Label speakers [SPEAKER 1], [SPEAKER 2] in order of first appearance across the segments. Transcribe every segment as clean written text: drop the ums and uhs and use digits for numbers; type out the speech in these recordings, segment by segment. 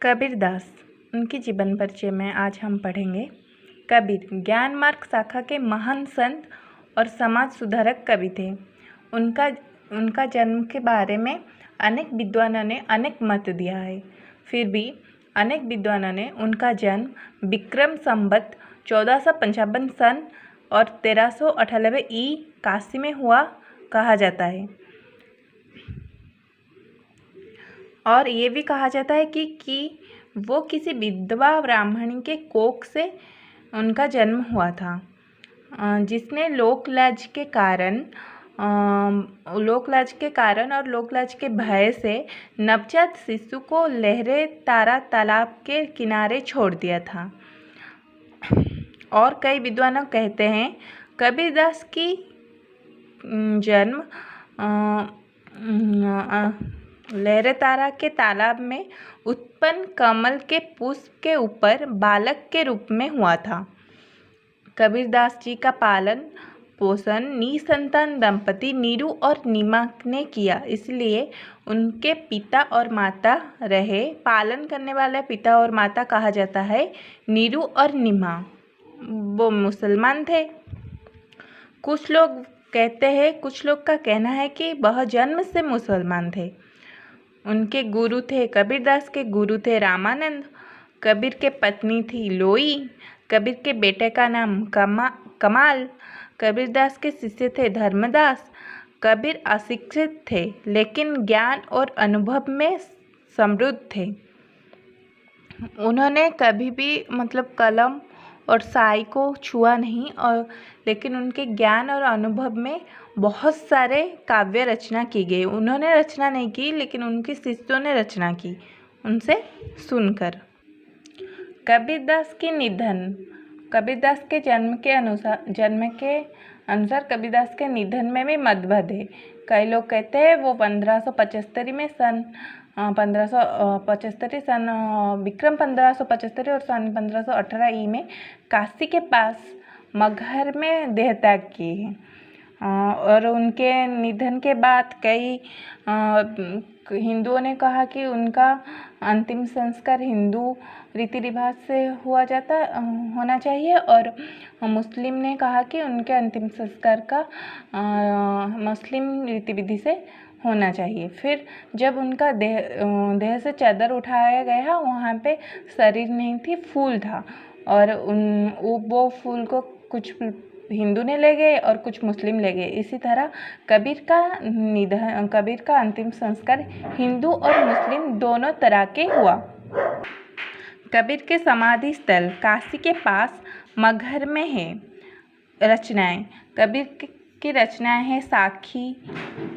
[SPEAKER 1] कबीरदास, उनकी जीवन परिचय में आज हम पढ़ेंगे। कबीर ज्ञान मार्ग शाखा के महान संत और समाज सुधारक कवि थे। उनका जन्म के बारे में अनेक विद्वानों ने अनेक मत दिया है। फिर भी अनेक विद्वानों ने उनका जन्म विक्रम संवत 1455 सन और 1398 ई काशी में हुआ कहा जाता है। और ये भी कहा जाता है कि वो किसी विधवा ब्राह्मणी के कोख से उनका जन्म हुआ था, जिसने लोकलाज के कारण और लोकलाज के भय से नवजात शिशु को लहरे तारा तालाब के किनारे छोड़ दिया था। और कई विद्वान कहते हैं कबीरदास की जन्म लहरे तारा के तालाब में उत्पन्न कमल के पुष्प के ऊपर बालक के रूप में हुआ था। कबीरदास जी का पालन पोषण निसंतान दंपति नीरू और नीमा ने किया, इसलिए उनके पिता और माता रहे। पालन करने वाले पिता और माता कहा जाता है नीरू और नीमा। वो मुसलमान थे। कुछ लोग का कहना है कि वह जन्म से मुसलमान थे। उनके गुरु थे, कबीरदास के गुरु थे रामानंद। कबीर के पत्नी थी लोई। कबीर के बेटे का नाम कमाल। कबीरदास के शिष्य थे धर्मदास। कबीर अशिक्षित थे, लेकिन ज्ञान और अनुभव में समृद्ध थे। उन्होंने कभी भी कलम और स्याही को छुआ नहीं, लेकिन उनके ज्ञान और अनुभव में बहुत सारे काव्य रचना की गई। उन्होंने रचना नहीं की, लेकिन उनके शिष्यों ने रचना की उनसे सुनकर। कबीरदास की निधन। कबीरदास के जन्म के अनुसार कबीरदास के निधन में भी मतभेद है। कई लोग कहते हैं वो 1575 में सन विक्रम 1575 और सन 1518 ई में काशी के पास मगहर में देहत्याग किए हैं। और उनके निधन के बाद कई हिंदुओं ने कहा कि उनका अंतिम संस्कार हिंदू रीति रिवाज से होना चाहिए, और मुस्लिम ने कहा कि उनके अंतिम संस्कार का मुस्लिम रीति विधि से होना चाहिए। फिर जब उनका देह से चादर उठाया गया, वहाँ पे शरीर नहीं थी, फूल था, और वो फूल को कुछ हिंदू ने ले गए और कुछ मुस्लिम ले गए। इसी तरह कबीर का अंतिम संस्कार हिंदू और मुस्लिम दोनों तरह के हुआ। कबीर के समाधि स्थल काशी के पास मगहर में है। रचनाएं। कबीर की रचनाएं है साखी,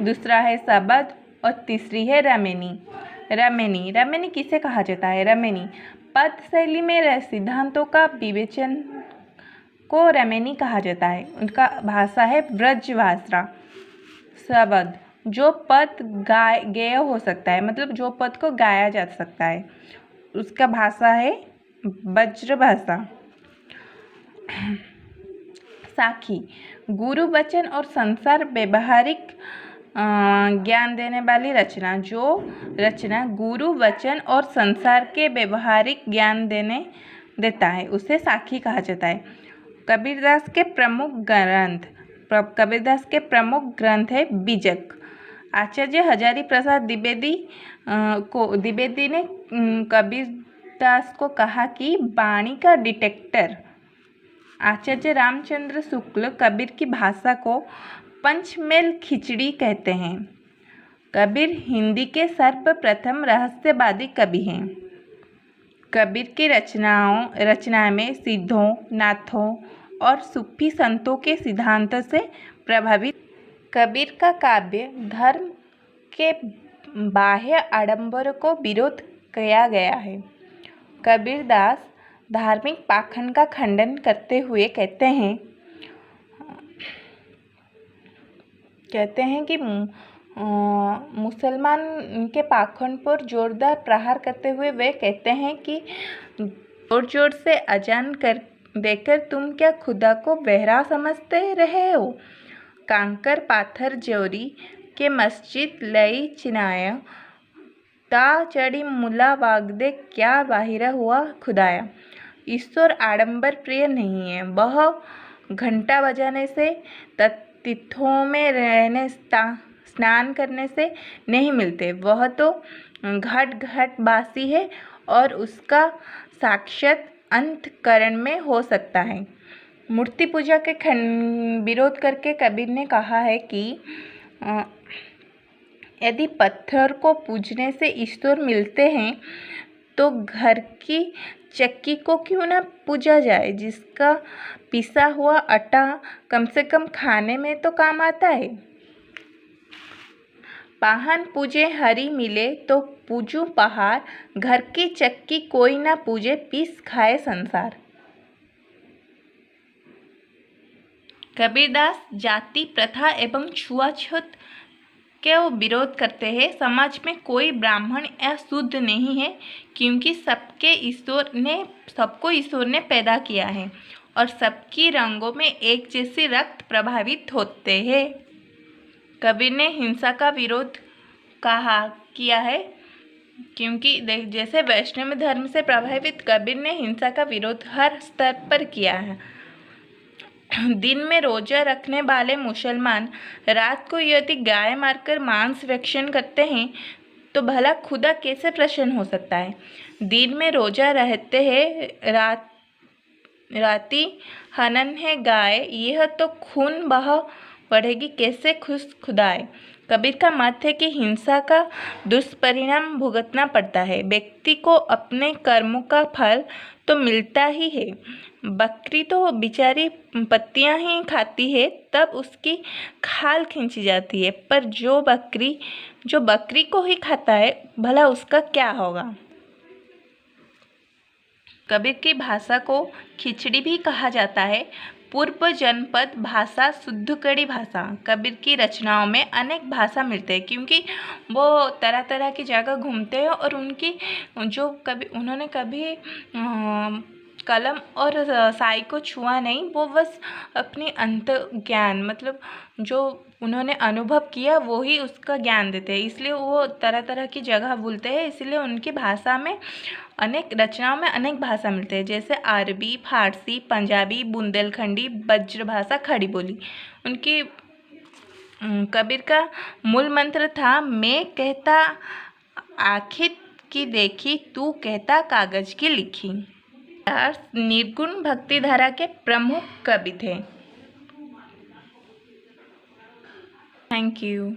[SPEAKER 1] दूसरा है सबद और तीसरी है रमेनी किसे कहा जाता है? रमेनी पद शैली में सिद्धांतों का विवेचन को रमेनी कहा जाता है। उनका भाषा है ब्रज भाषा। सबद जो पद गेय हो सकता है, जो पद को गाया जा सकता है, उसका भाषा है ब्रज भाषा। साखी गुरु वचन और संसार व्यवहारिक ज्ञान देने वाली रचना। जो रचना गुरु वचन और संसार के व्यवहारिक ज्ञान देता है, उसे साखी कहा जाता है। कबीरदास के प्रमुख ग्रंथ है बीजक। आचार्य हजारी प्रसाद द्विवेदी ने कबीरदास को कहा कि वाणी का डिटेक्टर। आचार्य रामचंद्र शुक्ल कबीर की भाषा को पंचमेल खिचड़ी कहते हैं। कबीर हिंदी के सर्वप्रथम रहस्यवादी कवि हैं। कबीर की रचनाएं में सिद्धों, नाथों और सूफी संतों के सिद्धांत से प्रभावित। कबीर का काव्य धर्म के बाह्य आडंबर को विरोध किया गया है। कबीरदास धार्मिक पाखंड का खंडन करते हुए कहते हैं कि मुसलमान के पाखंड पर जोरदार प्रहार करते हुए वे कहते हैं कि जोर से अजान देकर तुम क्या खुदा को बहरा समझते रहे हो? कांकर पाथर ज्योरी के मस्जिद लई चिनाया ता चढ़ी मुला वागदे क्या बाहिरा हुआ खुदाया। ईश्वर आडंबर प्रिय नहीं है। वह घंटा बजाने से, तीर्थों में रहने, स्नान करने से नहीं मिलते। वह तो घट घट बासी है और उसका साक्षात अंतःकरण में हो सकता है। मूर्ति पूजा के विरोध करके कबीर ने कहा है कि यदि पत्थर को पूजने से ईश्वर मिलते हैं तो घर की चक्की को क्यों ना पूजा जाए, जिसका पिसा हुआ आटा कम से कम खाने में तो काम आता है। पाहन पूजे हरि मिले तो पूजू पहाड़, घर की चक्की कोई ना पूजे पीस खाए संसार। कबीरदास जाति प्रथा एवं छुआछूत के वो विरोध करते हैं। समाज में कोई ब्राह्मण या शूद्र नहीं है, क्योंकि सबको ईश्वर ने पैदा किया है और सबकी रंगों में एक जैसी रक्त प्रभावित होते हैं। कबीर ने हिंसा का विरोध किया है, क्योंकि जैसे वैष्णव धर्म से प्रभावित कबीर ने हिंसा का विरोध हर स्तर पर किया है। दिन में रोजा रखने वाले मुसलमान रात को यदि गाय मारकर मांस भक्षण करते हैं तो भला खुदा कैसे प्रसन्न हो सकता है। दिन में रोजा रहते हैं, राती हनन है गाय, यह तो खून बह बढ़ेगी, कैसे खुश खुदाए। कबीर का मत है कि हिंसा का दुष्परिणाम भुगतना पड़ता है। व्यक्ति को अपने कर्मों का फल तो मिलता ही है। बकरी तो बेचारी पत्तियां ही खाती है, तब उसकी खाल खींची जाती है, पर जो बकरी को ही खाता है, भला उसका क्या होगा। कबीर की भाषा को खिचड़ी भी कहा जाता है। पूर्व जनपद भाषा शुद्ध कड़ी भाषा। कबीर की रचनाओं में अनेक भाषा मिलते हैं, क्योंकि वो तरह तरह की जगह घूमते हैं और उन्होंने कभी कलम और स्याही को छुआ नहीं। वो बस अपनी अंतर्ज्ञान, मतलब जो उन्होंने अनुभव किया वो ही उसका ज्ञान देते हैं, इसलिए वो तरह तरह की जगह बोलते हैं। इसलिए उनकी भाषा में अनेक रचनाओं में अनेक भाषा मिलते हैं, जैसे अरबी, फारसी, पंजाबी, बुंदेलखंडी, ब्रजभाषा, खड़ी बोली। कबीर का मूल मंत्र था, मैं कहता आँखें की देखी, तू कहता कागज की लिखी। निर्गुण भक्ति धारा के प्रमुख कवि थे। Thank you.